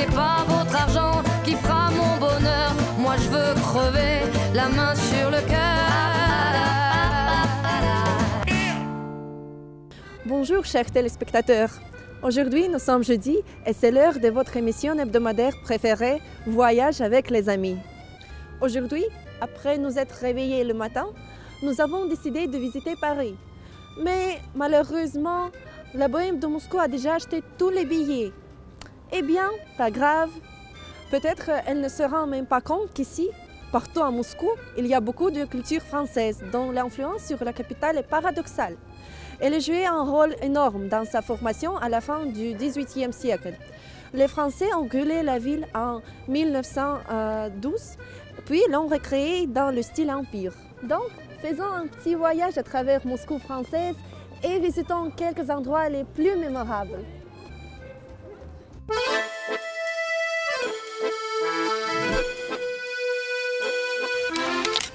n'est pas votre argent qui fera mon bonheur. Moi je veux crever la main sur le cœur. Bonjour chers téléspectateurs. Aujourd'hui nous sommes jeudi et c'est l'heure de votre émission hebdomadaire préférée, Voyage avec les amis. Aujourd'hui, après nous être réveillés le matin, nous avons décidé de visiter Paris. Mais malheureusement, la Bohème de Moscou a déjà acheté tous les billets. Eh bien, pas grave. Peut-être elle ne se rend même pas compte qu'ici, partout à Moscou, il y a beaucoup de culture française dont l'influence sur la capitale est paradoxale. Elle a joué un rôle énorme dans sa formation à la fin du XVIIIe siècle. Les Français ont brûlé la ville en 1912, puis l'ont recréée dans le style empire. Donc, faisons un petit voyage à travers Moscou française et visitons quelques endroits les plus mémorables.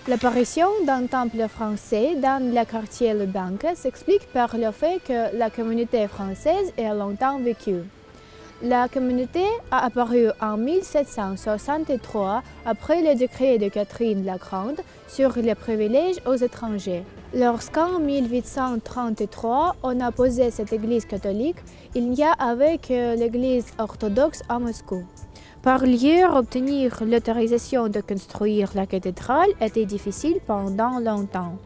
L'apparition d'un temple français dans le quartier Lubyanka s'explique par le fait que la communauté française a longtemps vécu. La communauté a apparu en 1763 après le décret de Catherine la Grande sur les privilèges aux étrangers. Lorsqu'en 1833 on a posé cette église catholique, il n'y avait que l'église orthodoxe à Moscou. Par ailleurs, obtenir l'autorisation de construire la cathédrale était difficile pendant longtemps.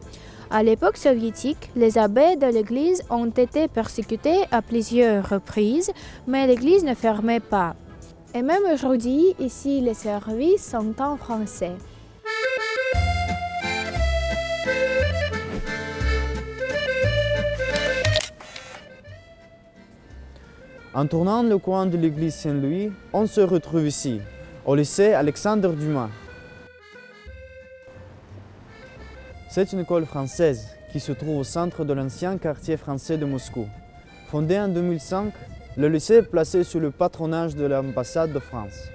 À l'époque soviétique, les abbés de l'église ont été persécutés à plusieurs reprises, mais l'église ne fermait pas. Et même aujourd'hui, ici, les services sont en français. En tournant le coin de l'église Saint-Louis, on se retrouve ici, au lycée Alexandre Dumas. C'est une école française qui se trouve au centre de l'ancien quartier français de Moscou. Fondé en 2005, le lycée est placé sous le patronage de l'ambassade de France.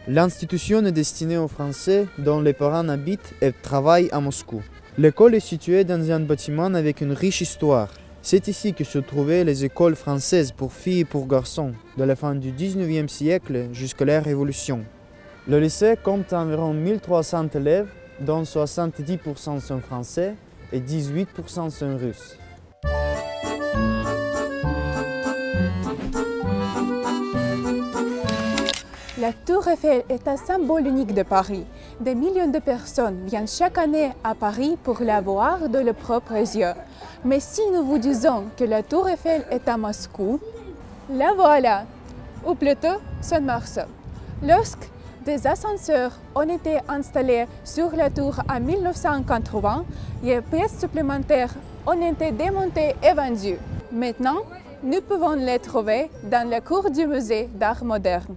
L'institution est destinée aux Français dont les parents habitent et travaillent à Moscou. L'école est située dans un bâtiment avec une riche histoire. C'est ici que se trouvaient les écoles françaises pour filles et pour garçons, de la fin du XIXe siècle jusqu'à la Révolution. Le lycée compte environ 1300 élèves, dont 70% sont français et 18% sont russes. La Tour Eiffel est un symbole unique de Paris. Des millions de personnes viennent chaque année à Paris pour la voir de leurs propres yeux. Mais si nous vous disons que la Tour Eiffel est à Moscou, la voilà, ou plutôt son morceau. Lorsque des ascenseurs ont été installés sur la tour en 1980, les pièces supplémentaires ont été démontées et vendues. Maintenant, nous pouvons les trouver dans la cour du musée d'art moderne.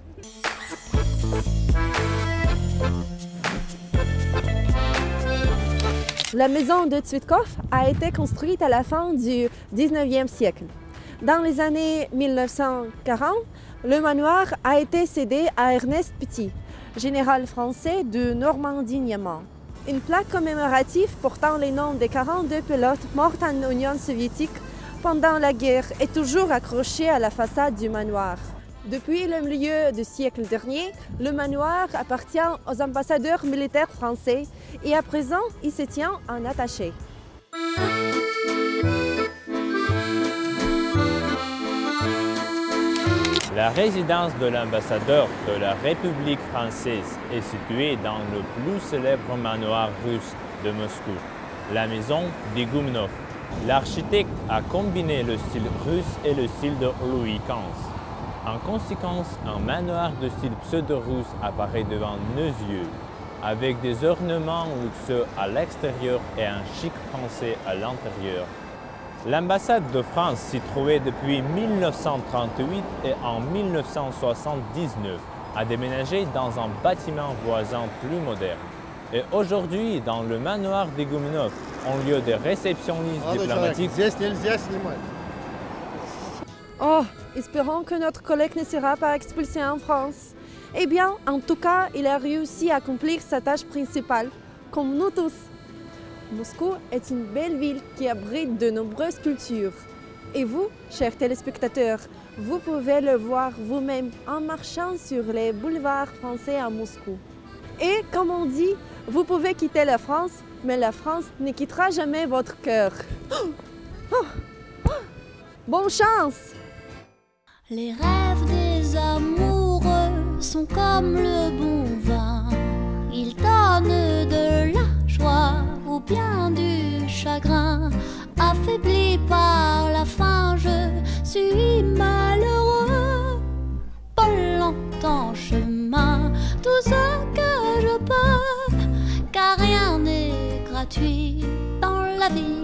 La maison de Tsvetkov a été construite à la fin du XIXe siècle. Dans les années 1940, le manoir a été cédé à Ernest Petit, général français de Normandie-Niéman. Une plaque commémorative portant les noms des 42 pilotes morts en Union soviétique pendant la guerre est toujours accrochée à la façade du manoir. Depuis le milieu du siècle dernier, le manoir appartient aux ambassadeurs militaires français et à présent, il se tient en attaché. La résidence de l'ambassadeur de la République française est située dans le plus célèbre manoir russe de Moscou, la maison d'Igoumenov. L'architecte a combiné le style russe et le style de Louis XV. En conséquence, un manoir de style pseudo-russe apparaît devant nos yeux, avec des ornements luxueux à l'extérieur et un chic français à l'intérieur. L'ambassade de France s'y trouvait depuis 1938 et en 1979 a déménagé dans un bâtiment voisin plus moderne. Et aujourd'hui, dans le manoir d'Igoumenov, ont lieu des réceptionnistes diplomatiques. Oh, espérons que notre collègue ne sera pas expulsé en France. Eh bien, en tout cas, il a réussi à accomplir sa tâche principale, comme nous tous. Moscou est une belle ville qui abrite de nombreuses cultures. Et vous, chers téléspectateurs, vous pouvez le voir vous-même en marchant sur les boulevards français à Moscou. Et comme on dit, vous pouvez quitter la France, mais la France ne quittera jamais votre cœur. Bonne chance! Les rêves des amoureux sont comme le bon vin. Ils donnent de la joie ou bien du chagrin. Affaibli par la faim, je suis malheureux. Pas longtemps chemin, tout ce que je peux, car rien n'est gratuit dans la vie.